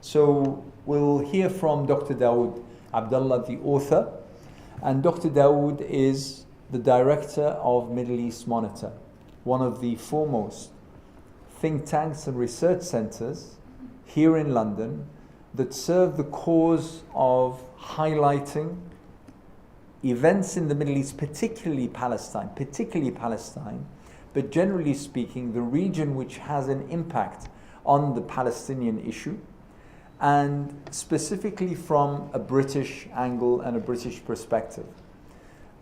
So we'll hear from Dr. Daud Abdullah, the author, and Dr. Daud is the director of Middle East Monitor, one of the foremost think tanks and research centers here in London that serve the cause of highlighting events in the Middle East, particularly Palestine, but generally speaking, the region which has an impact on the Palestinian issue, and specifically from a British angle and a British perspective.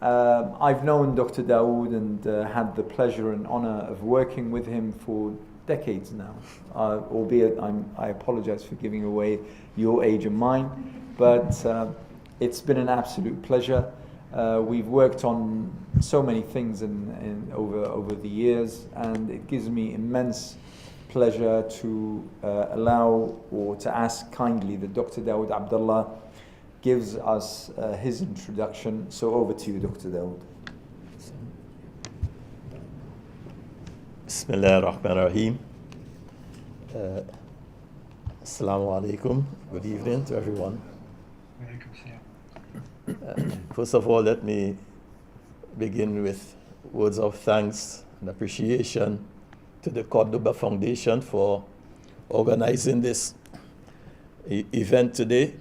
I've known Dr. Daud and had the pleasure and honor of working with him for decades now, albeit I apologize for giving away your age and mine, but it's been an absolute pleasure. We've worked on so many things over the years, and it gives me immense pleasure to allow or to ask kindly that Dr. Daud Abdullah gives us his introduction. So over to you, Dr. Daud. Bismillah ar-Rahman ar-Rahim. Assalamu alaikum. Good evening to everyone. First of all, let me begin with words of thanks and appreciation to the Cordoba Foundation for organizing this event today,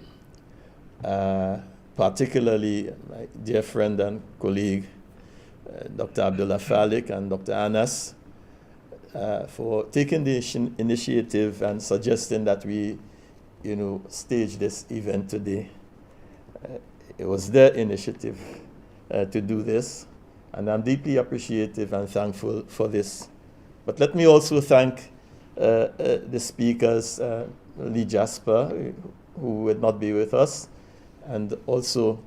particularly my dear friend and colleague, Dr. Abdullah Falik and Dr. Anas, for taking the initiative and suggesting that we, stage this event today. It was their initiative to do this, and I'm deeply appreciative and thankful for this. But let me also thank the speakers, Lee Jasper, who would not be with us, and also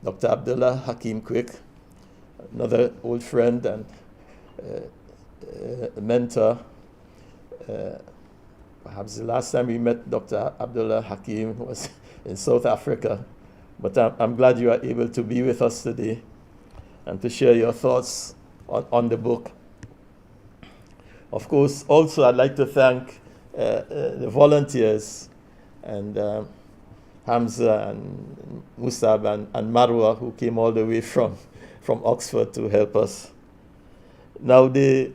Dr. Abdullah Hakim Quick, another old friend and mentor. Perhaps the last time we met Dr. Abdullah Hakim was in South Africa. But I'm glad you are able to be with us today and to share your thoughts on the book. Of course, also I'd like to thank the volunteers and Hamza and Musab and Marwa, who came all the way from Oxford to help us. Now, the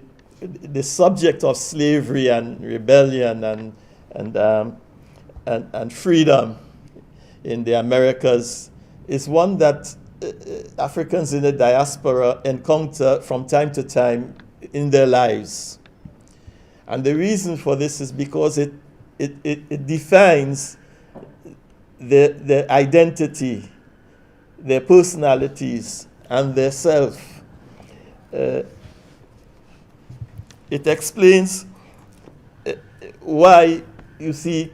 subject of slavery and rebellion and freedom in the Americas is one that Africans in the diaspora encounter from time to time in their lives. And the reason for this is because it defines their identity, their personalities, and their self. It explains why, you see,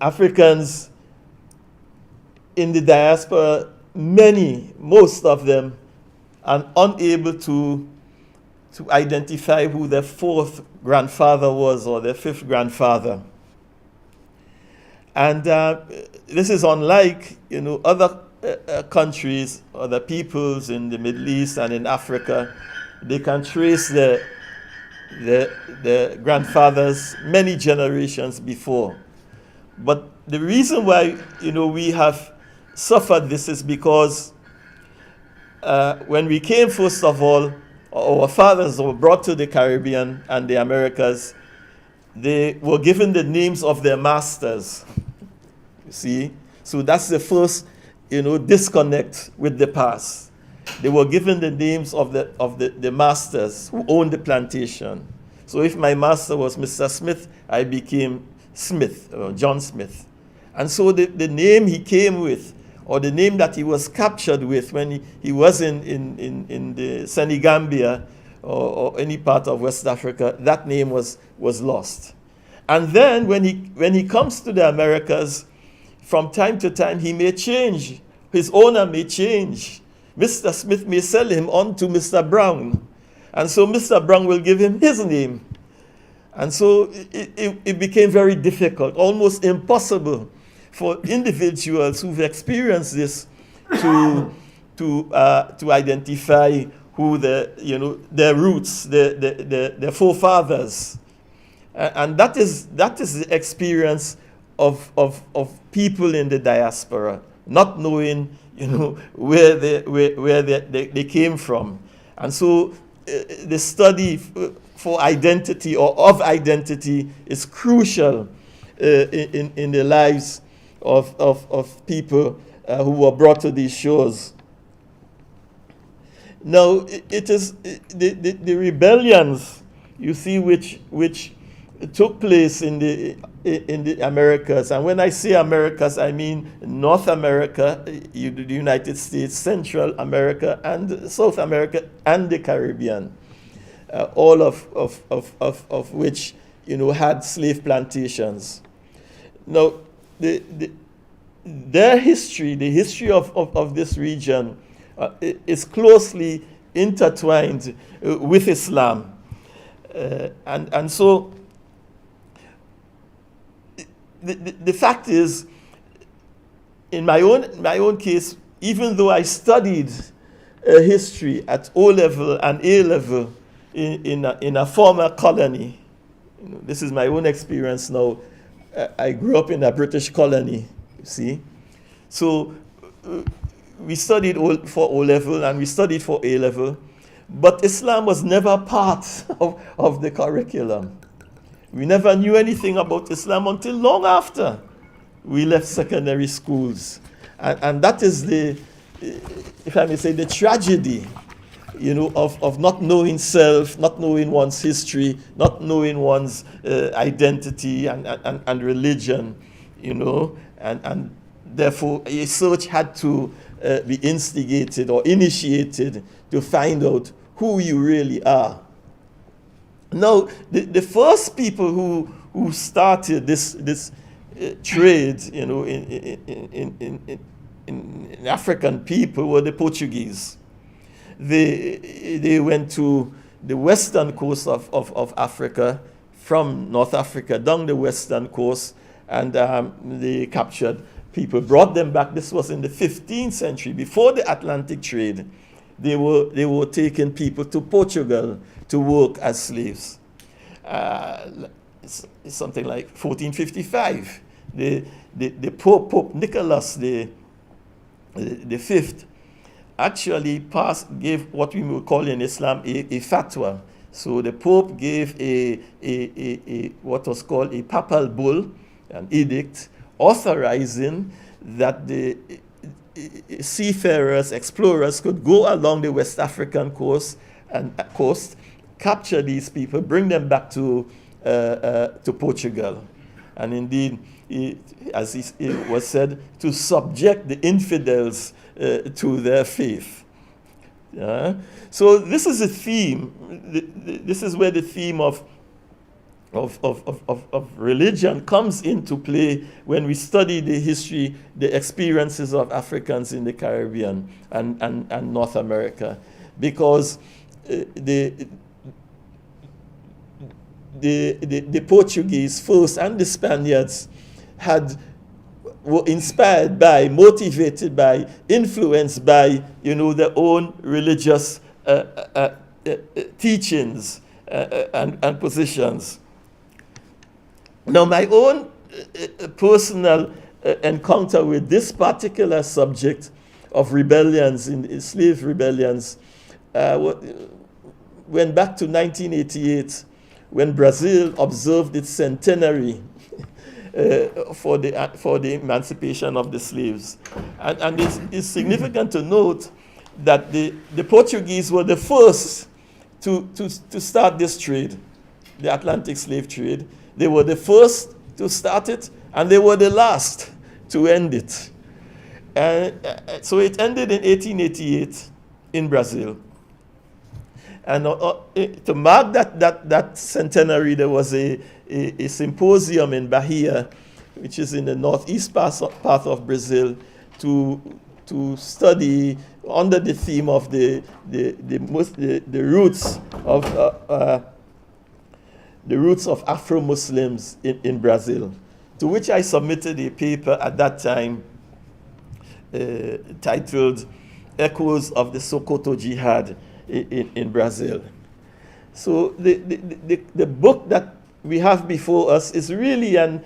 Africans in the diaspora, most of them, are unable to identify who their fourth grandfather was or their fifth grandfather. And this is unlike, other countries, other peoples in the Middle East and in Africa. They can trace their grandfathers many generations before. But the reason why, we have suffered this is because when we came, first of all, our fathers were brought to the Caribbean and the Americas. They were given the names of their masters, you see. So that's the first, disconnect with the past. They were given the names of the masters who owned the plantation. So if my master was Mr. Smith, I became Smith, John Smith. And so the name he came with, or the name that he was captured with when he was in the Senegambia or any part of West Africa, that name was lost. And then when he comes to the Americas, from time to time he may change. His owner may change. Mr. Smith may sell him on to Mr. Brown. And so Mr. Brown will give him his name. And so it became very difficult, almost impossible for individuals who've experienced this to identify who their roots, their forefathers. And that is the experience of people in the diaspora, not knowing, where they came from. And so the study for identity or of identity is crucial in the lives of people who were brought to these shores. Now, it is the rebellions, you see, which took place in the Americas. And when I say Americas, I mean North America, the United States, Central America, and South America, and the Caribbean, all of which, had slave plantations. Now, their history, the history of this region, is closely intertwined with Islam. And so the fact is, in my own case, even though I studied history at O level and A level in a former colony, this is my own experience now. I grew up in a British colony, you see. So we studied for O level and we studied for A level, but Islam was never part of the curriculum. We never knew anything about Islam until long after we left secondary schools. And that is if I may say, the tragedy, of not knowing self, not knowing one's history, not knowing one's identity and religion, and therefore a search had to be instigated or initiated to find out who you really are. Now, the first people who started this trade, in African people were the Portuguese. They went to the western coast of Africa, from North Africa down the western coast, and they captured people, brought them back. This was in the 15th century, before the Atlantic trade. They were taking people to Portugal to work as slaves. It's something like 1455. The Pope Nicholas the Fifth actually gave what we would call in Islam a fatwa. So the Pope gave a what was called a papal bull, an edict, authorizing that the seafarers, explorers could go along the West African coast, capture these people, bring them back to Portugal, and indeed, as it was said, to subject the infidels to their faith. So this is a theme. This is where the theme of religion comes into play when we study the history, the experiences of Africans in the Caribbean and North America, because the Portuguese first and the Spaniards were inspired by, motivated by, influenced by, their own religious teachings and positions. Now, my own personal encounter with this particular subject of rebellions, in slave rebellions, went back to 1988, when Brazil observed its centenary for the emancipation of the slaves. And it's significant to note that the Portuguese were the first to start this trade, the Atlantic slave trade. They were the first to start it, and they were the last to end it. So it ended in 1888 in Brazil. And to mark that centenary, there was a symposium in Bahia, which is in the northeast part of Brazil, to study under the theme of the roots of Afro-Muslims in Brazil, to which I submitted a paper at that time titled "Echoes of the Sokoto Jihad in Brazil." So the book that we have before us is really a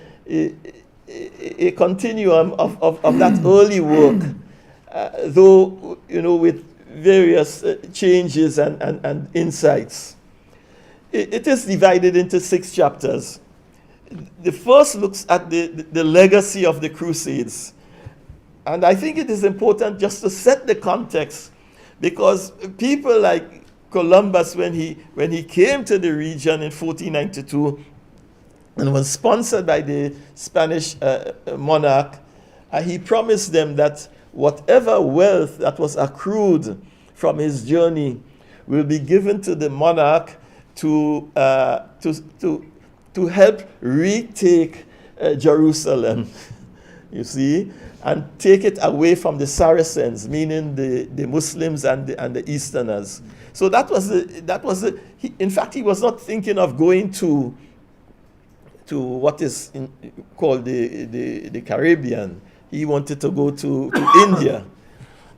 continuum of that early work, though, with various changes and insights. It is divided into 6 chapters. The first looks at the legacy of the Crusades. And I think it is important just to set the context, because people like Columbus, when he came to the region in 1492 and was sponsored by the Spanish monarch, he promised them that whatever wealth that was accrued from his journey will be given to the monarch to help retake Jerusalem, you see, and take it away from the Saracens, meaning the Muslims and the Easterners. So in fact, he was not thinking of going to what is called the Caribbean. He wanted to go to India.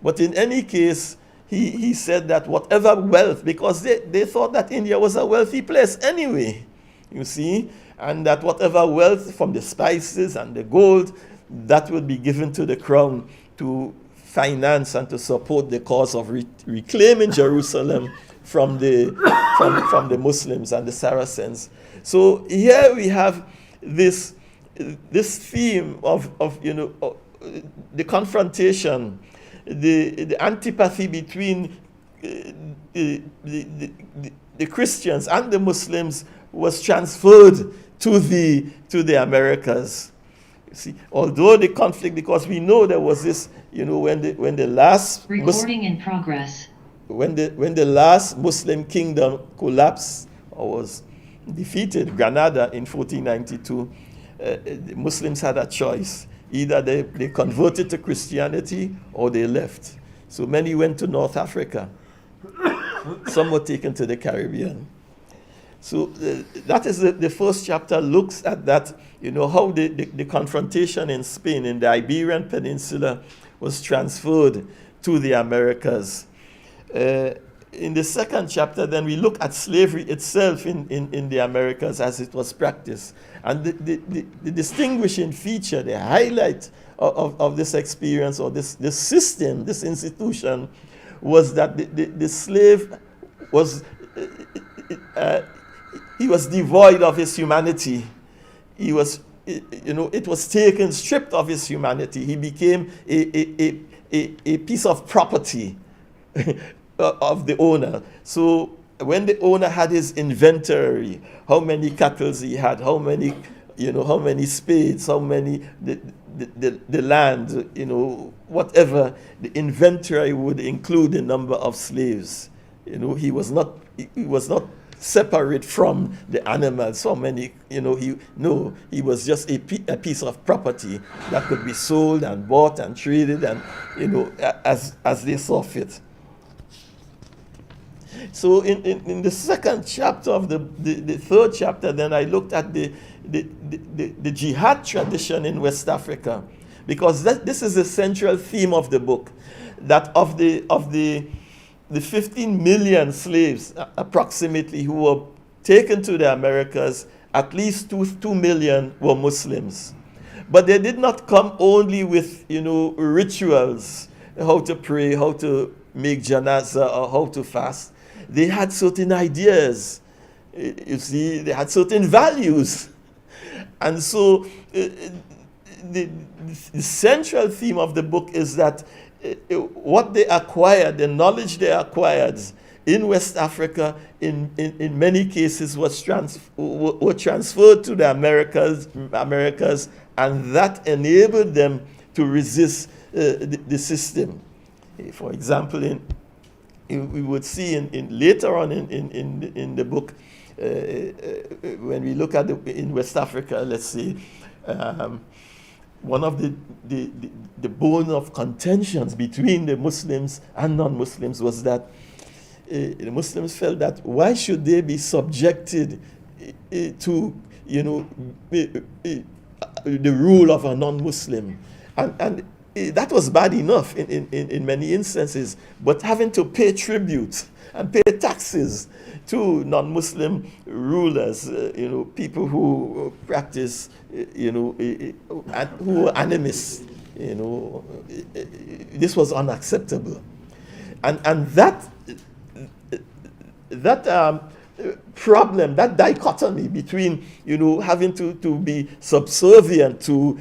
But in any case, he said that whatever wealth, because they thought that India was a wealthy place anyway, you see, and that whatever wealth from the spices and the gold, that would be given to the crown to finance and to support the cause of reclaiming Jerusalem from the Muslims and the Saracens. So here we have this theme of the confrontation, the antipathy between the Christians and the Muslims was transferred to the Americas. You see, although the conflict, because we know there was this, when the last recording in progress, when the last Muslim kingdom collapsed or was defeated, Granada in 1492, the Muslims had a choice. Either they converted to Christianity or they left. So many went to North Africa. Some were taken to the Caribbean. So that is the first chapter, looks at that, how the confrontation in Spain, in the Iberian Peninsula, was transferred to the Americas. In the second chapter, then we look at slavery itself in the Americas as it was practiced. And the distinguishing feature, the highlight of this experience, or this system, this institution, was that the slave was, he was devoid of his humanity. He was, it was taken, stripped of his humanity. He became a piece of property of the owner. So when the owner had his inventory, how many cattle he had, how many spades, how many the land, whatever, the inventory would include the number of slaves. He was not separate from the animals. So many, he was just a piece of property that could be sold and bought and traded, and as they saw fit. So in the second chapter of the third chapter, then I looked at the jihad tradition in West Africa, because this is the central theme of the book, that of the 15 million slaves approximately who were taken to the Americas, at least 2 million were Muslims. But they did not come only with rituals, how to pray, how to make janazah, or how to fast. They had certain ideas, you see, they had certain values. And so the central theme of the book is that what they acquired, the knowledge they acquired in West Africa, in many cases were transferred to the Americas, and that enabled them to resist the system. For example, we would see later on in the book, when we look at in West Africa, let's say, one of the bone of contentions between the Muslims and non-Muslims was that the Muslims felt that why should they be subjected to the rule of a non-Muslim, and that was bad enough in many instances, but having to pay tribute and pay taxes to non-Muslim rulers, people who practice, who were animists, this was unacceptable. And that problem, that dichotomy between, having to be subservient to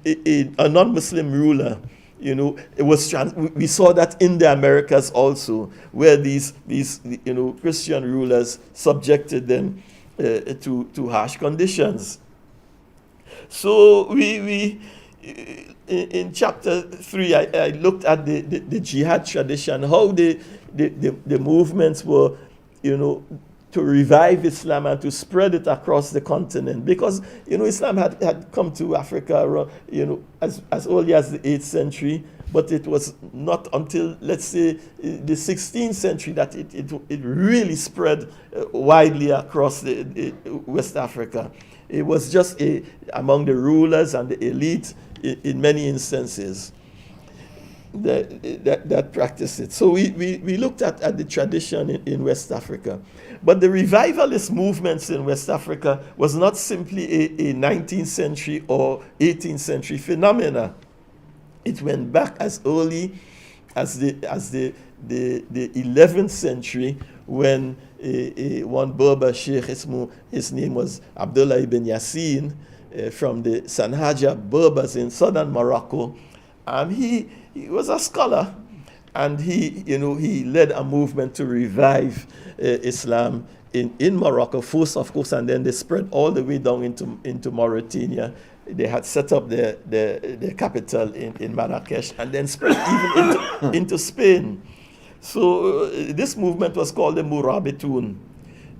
a non-Muslim ruler, we saw that in the Americas also, where these Christian rulers subjected them to harsh conditions. So we in chapter 3, I looked at the jihad tradition, how the movements were, to revive Islam and to spread it across the continent, because Islam had come to Africa as early as the 8th century, but it was not until, let's say, the 16th century that it really spread widely across the West Africa. It was just among the rulers and the elite in many instances that practiced it. So we looked at the tradition in West Africa. But the revivalist movements in West Africa was not simply a 19th century or 18th century phenomena. It went back as early as the 11th century, when one Berber sheikh, his name was Abdullah ibn Yassin, from the Sanhaja Berbers in southern Morocco. He was a scholar, and he led a movement to revive Islam in Morocco first, of course, and then they spread all the way down into Mauritania. They had set up their capital in Marrakesh, and then spread even into Spain. So this movement was called the Murabitun.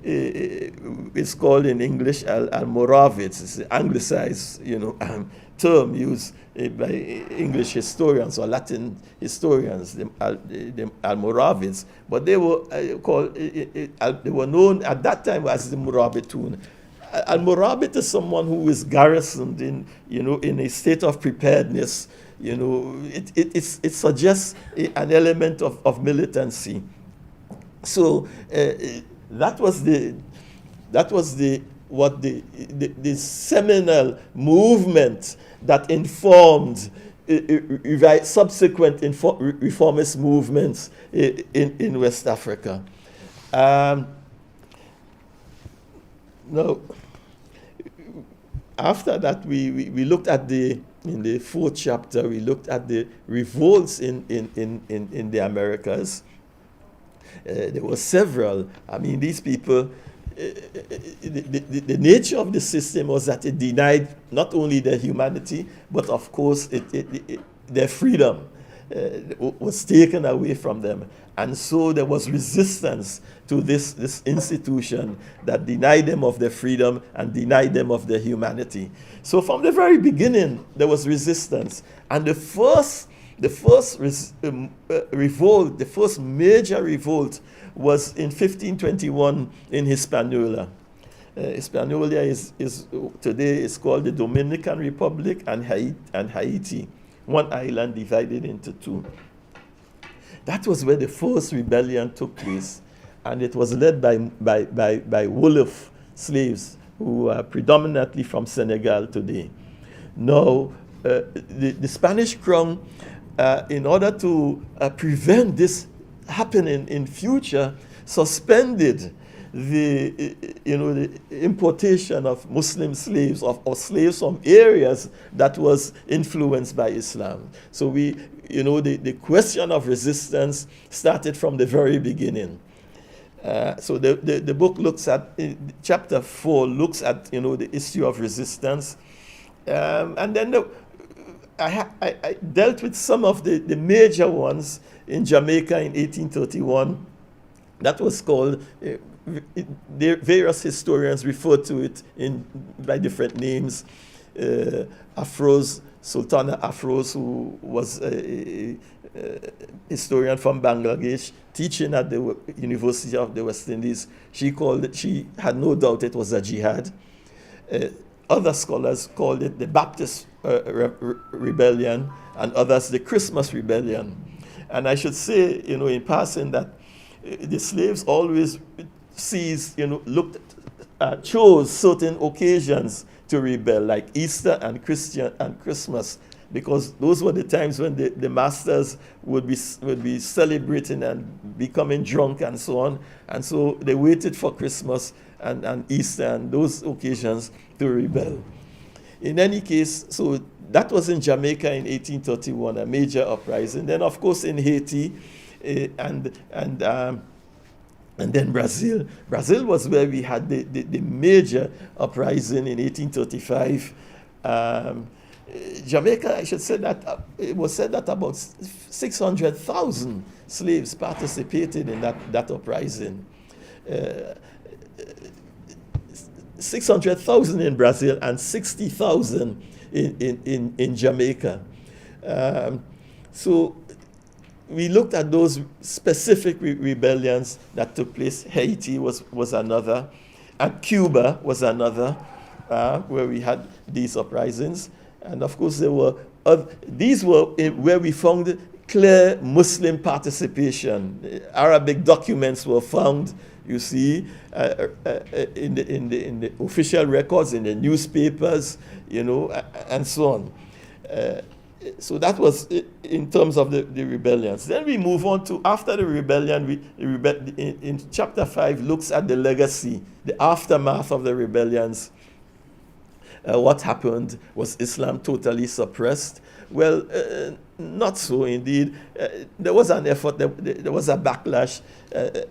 It's called in English Al-Moravids. It's an anglicized, term used by English historians or Latin historians, the Al-Moravids. But they were they were known at that time as the Murabitun. Al-Murabit is someone who is garrisoned in a state of preparedness. It suggests an element of militancy. So that was the seminal movement that informed subsequent reformist movements in West Africa. Now, after that, we looked at in the 4th chapter, we looked at the revolts in the Americas. There were several. I mean, these people, the nature of the system was that it denied not only their humanity, but of course their freedom was taken away from them. And so there was resistance to this institution that denied them of their freedom and denied them of their humanity. So from the very beginning, there was resistance. And the first revolt, the first major revolt, was in 1521 in Hispaniola. Hispaniola is today is called the Dominican Republic and Haiti, one island divided into two. That was where the first rebellion took place, and it was led by Wolof slaves who are predominantly from Senegal today. Now, the Spanish crown, in order to prevent this happening in future, suspended the importation of Muslim slaves or slaves from areas that was influenced by Islam. So the question of resistance started from the very beginning. So the book looks at, chapter 4 looks at the issue of resistance, and then I dealt with some of the major ones in Jamaica in 1831. That was called, various historians refer to it by different names. Afroz, Sultana Afroz, who was a historian from Bangladesh, teaching at the University of the West Indies, she had no doubt it was a jihad. other scholars called it the Baptist Rebellion, and others the Christmas Rebellion. And I should say, in passing, that the slaves always chose certain occasions to rebel, like Easter and Christmas, because those were the times when the masters would be celebrating and becoming drunk and so on. And so they waited for Christmas and Easter and those occasions to rebel. In any case, so that was in Jamaica in 1831, a major uprising. Then, of course, in Haiti and then Brazil. Brazil was where we had the major uprising in 1835. Jamaica, I should say that it was said that about 600,000 slaves participated in that uprising. 600,000 in Brazil and 60,000 in Jamaica. So we looked at those specific rebellions that took place. Haiti was another, and Cuba was another, where we had these uprisings. And of course, these were where we found clear Muslim participation. Arabic documents were found, you see, in the official records, in the newspapers, and so on. So that was in terms of the rebellions. Then we move on to, after the rebellion, in chapter 5 looks at the legacy, the aftermath of the rebellions. What happened? Was Islam totally suppressed? Well, not so indeed. There was an effort, there was a backlash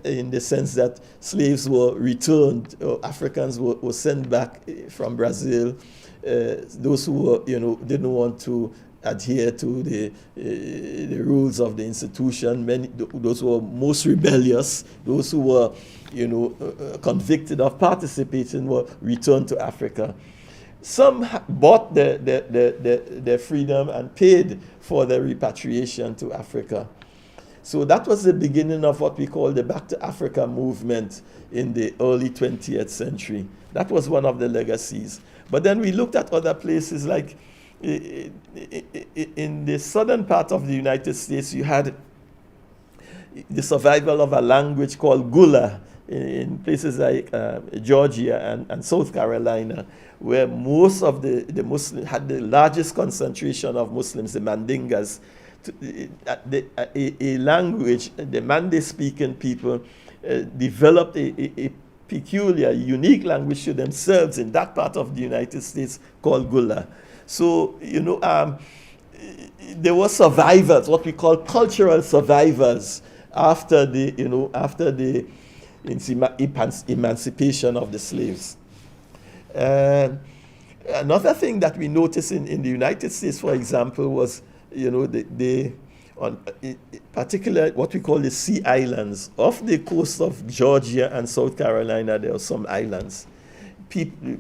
in the sense that slaves were returned, Africans were sent back from Brazil. Those who were, didn't want to adhere to the rules of the institution, those who were most rebellious, those who were, convicted of participating, were returned to Africa. Some bought their freedom and paid for their repatriation to Africa. So that was the beginning of what we call the Back to Africa movement in the early 20th century. That was one of the legacies. But then we looked at other places, like in the southern part of the United States, you had the survival of a language called Gula in places like Georgia and South Carolina, where most of the Muslims had the largest concentration of Muslims, the Mandingas. A language, the Mande-speaking people developed a peculiar, unique language to themselves in that part of the United States called Gula. So, there were survivors, what we call cultural survivors, after the emancipation of the slaves. Another thing that we noticed in the United States, for example, was, particularly what we call the sea islands. Off the coast of Georgia and South Carolina, there are some islands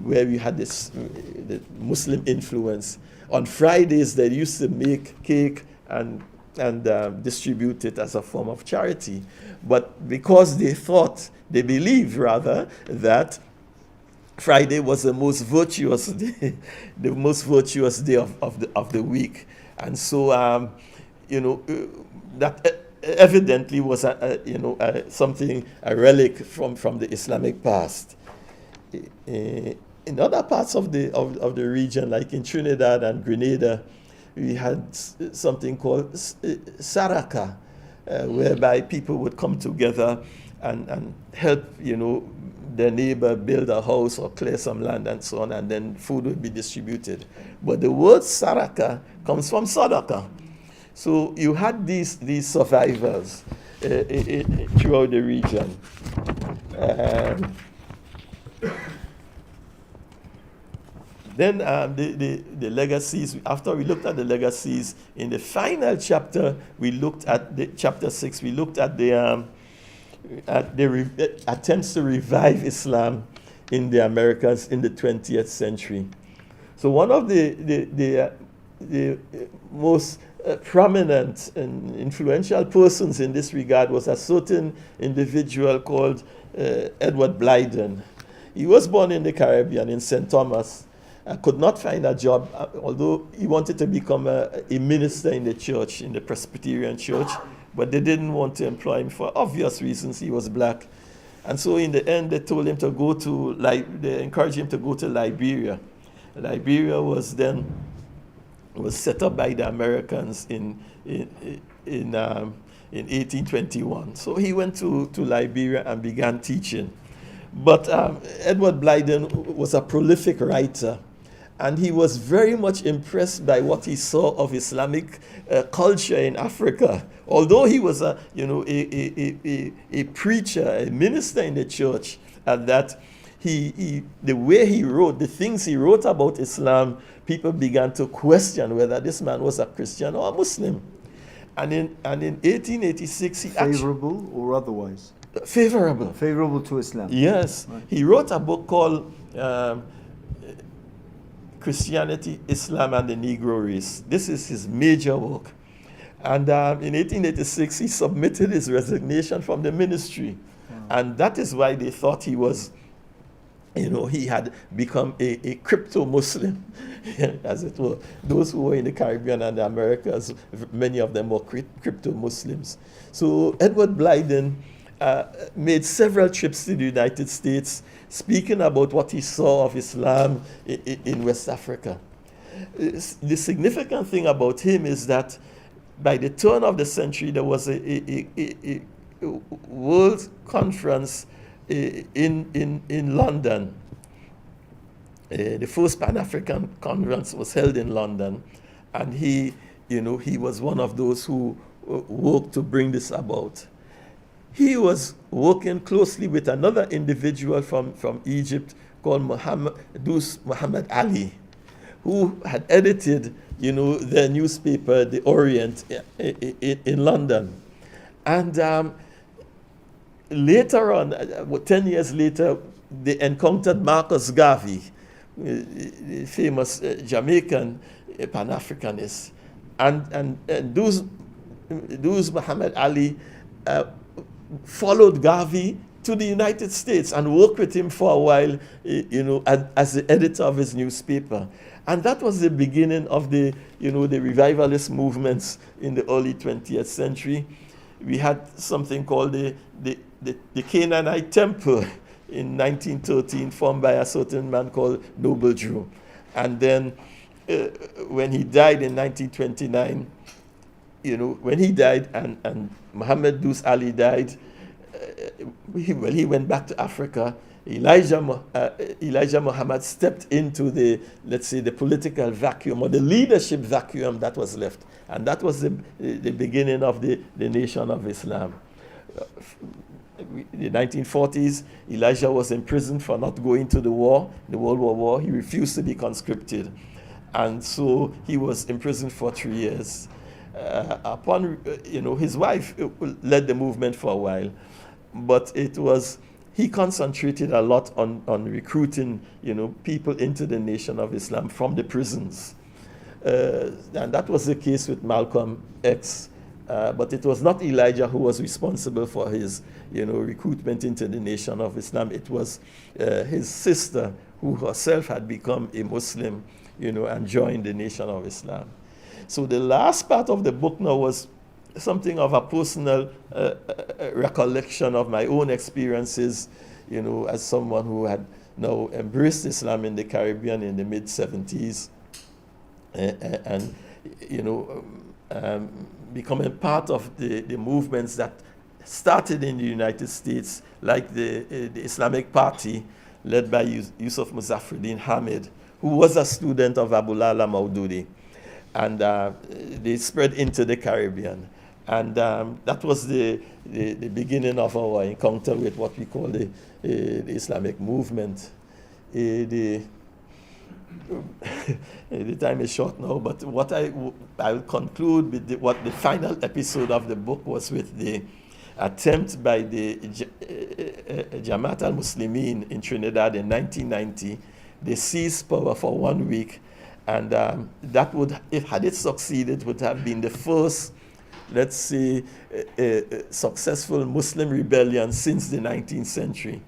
where we had the Muslim influence. On Fridays, they used to make cake and distribute it as a form of charity. But because they believed rather, that Friday was the most virtuous day, of the week. And so, that evidently was a relic from the Islamic past. In other parts of the region, like in Trinidad and Grenada, we had something called saraka, whereby people would come together and help, their neighbor build a house or clear some land and so on, and then food would be distributed. But the word saraka comes from sadaqah. So you had these survivors throughout the region. Then the legacies, after we looked at the legacies, in the final chapter, we looked at chapter 6, we looked at the attempts to revive Islam in the Americas in the 20th century. So one of the most prominent and influential persons in this regard was a certain individual called Edward Blyden. He was born in the Caribbean, in St. Thomas, could not find a job, although he wanted to become a minister in the church, in the Presbyterian church, but they didn't want to employ him for obvious reasons. He was black. And so in the end, they told him to go to, they encouraged him to go to Liberia. Liberia was set up by the Americans in 1821. So he went to Liberia and began teaching. But Edward Blyden was a prolific writer, and he was very much impressed by what he saw of Islamic culture in Africa. Although he was a preacher, a minister in the church, and that the way he wrote, the things he wrote about Islam, people began to question whether this man was a Christian or a Muslim. And in 1886, he favorable or otherwise? Favorable. Favorable to Islam. Yes. Right. He wrote a book called Christianity, Islam, and the Negro Race. This is his major work. And in 1886, he submitted his resignation from the ministry. Wow. And that is why they thought he was, he had become a crypto-Muslim, as it were. Those who were in the Caribbean and the Americas, many of them were crypto-Muslims. So Edward Blyden made several trips to the United States, speaking about what he saw of Islam in West Africa. The significant thing about him is that by the turn of the century, there was a world conference in London. The first Pan-African conference was held in London, and he was one of those who worked to bring this about. He was working closely with another individual from Egypt called Muhammad Ali, who had edited, their newspaper, The Orient, in London. And later on, 10 years later, they encountered Marcus Garvey, the famous Jamaican Pan-Africanist. And those Muhammad Ali followed Garvey to the United States and worked with him for a while, as the editor of his newspaper. And that was the beginning of the revivalist movements in the early 20th century. We had something called the Canaanite Temple in 1913, formed by a certain man called Noble Drew. And then when he died in 1929, when he died and Muhammad Dous Ali died, he went back to Africa. Elijah Muhammad stepped into the political vacuum or the leadership vacuum that was left. And that was the beginning of the Nation of Islam. In the 1940s, Elijah was imprisoned for not going to the war, the World War. He refused to be conscripted. And so he was imprisoned for 3 years. His wife led the movement for a while, but he concentrated a lot on recruiting, people into the Nation of Islam from the prisons. And that was the case with Malcolm X. But it was not Elijah who was responsible for his, recruitment into the Nation of Islam. It was his sister, who herself had become a Muslim, and joined the Nation of Islam. So the last part of the book now was something of a personal recollection of my own experiences, as someone who had now embraced Islam in the Caribbean in the mid-70s, and becoming part of the movements that started in the United States, like the Islamic Party, led by Yusuf Muzaffaruddin Hamid, who was a student of Abulala Maududi. And they spread into the Caribbean. And that was the beginning of our encounter with what we call the Islamic movement. The time is short now, but what I'll conclude with what the final episode of the book was with the attempt by the Jamaat al-Muslimin in Trinidad in 1990. They seized power for 1 week, and that would, had it succeeded, would have been the first, let's say, successful Muslim rebellion since the 19th century.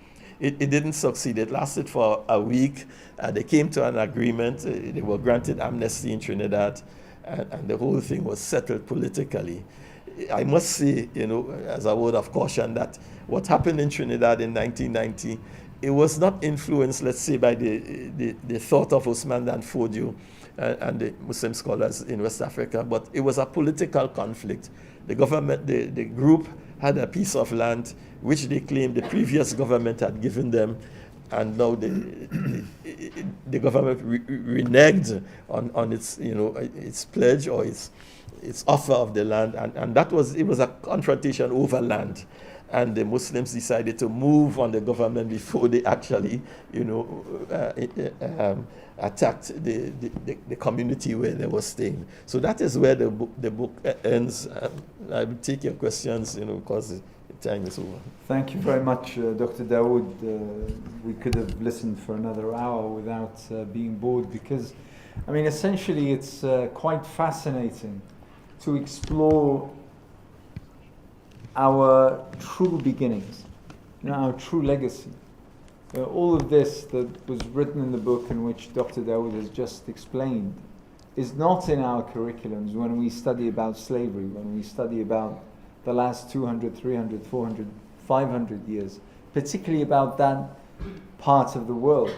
it didn't succeed. It lasted for a week. They came to an agreement. They were granted amnesty in Trinidad, and the whole thing was settled politically. I must say, as a word of caution, that what happened in Trinidad in 1990, it was not influenced, let's say, by the thought of Usman Dan Fodio and the Muslim scholars in West Africa, but it was a political conflict. The government, the group had a piece of land which they claimed the previous government had given them, and now the government reneged on its, its pledge or its offer of the land, and it was a confrontation over land. And the Muslims decided to move on the government before they actually, attacked the community where they were staying. So that is where the book ends. I will take your questions, because the time is over. Thank you very much, Dr. Daud. We could have listened for another hour without being bored, because, essentially it's quite fascinating to explore our true beginnings, our true legacy. All of this that was written in the book, and which Dr. Daud has just explained, is not in our curriculums when we study about slavery, when we study about the last 200, 300, 400, 500 years, particularly about that part of the world.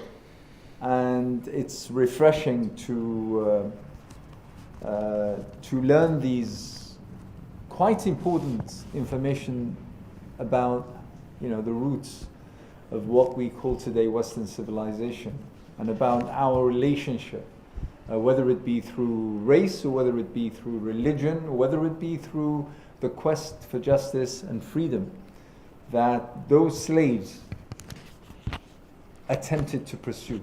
And it's refreshing to learn these quite important information about, the roots of what we call today Western civilization, and about our relationship, whether it be through race, or whether it be through religion, or whether it be through the quest for justice and freedom that those slaves attempted to pursue.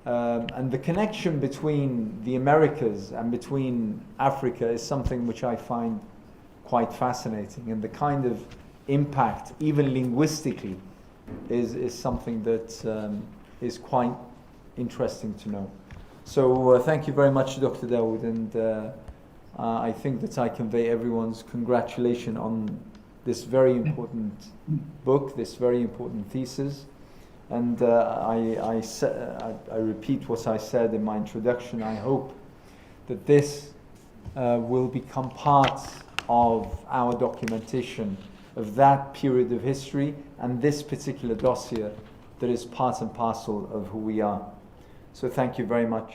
And the connection between the Americas and between Africa is something which I find quite fascinating, and the kind of impact, even linguistically, is something that is quite interesting to know. So thank you very much, Dr. Daud, and I think that I convey everyone's congratulations on this very important book, this very important thesis. And I repeat what I said in my introduction. I hope that this will become part of our documentation of that period of history and this particular dossier that is part and parcel of who we are. So thank you very much.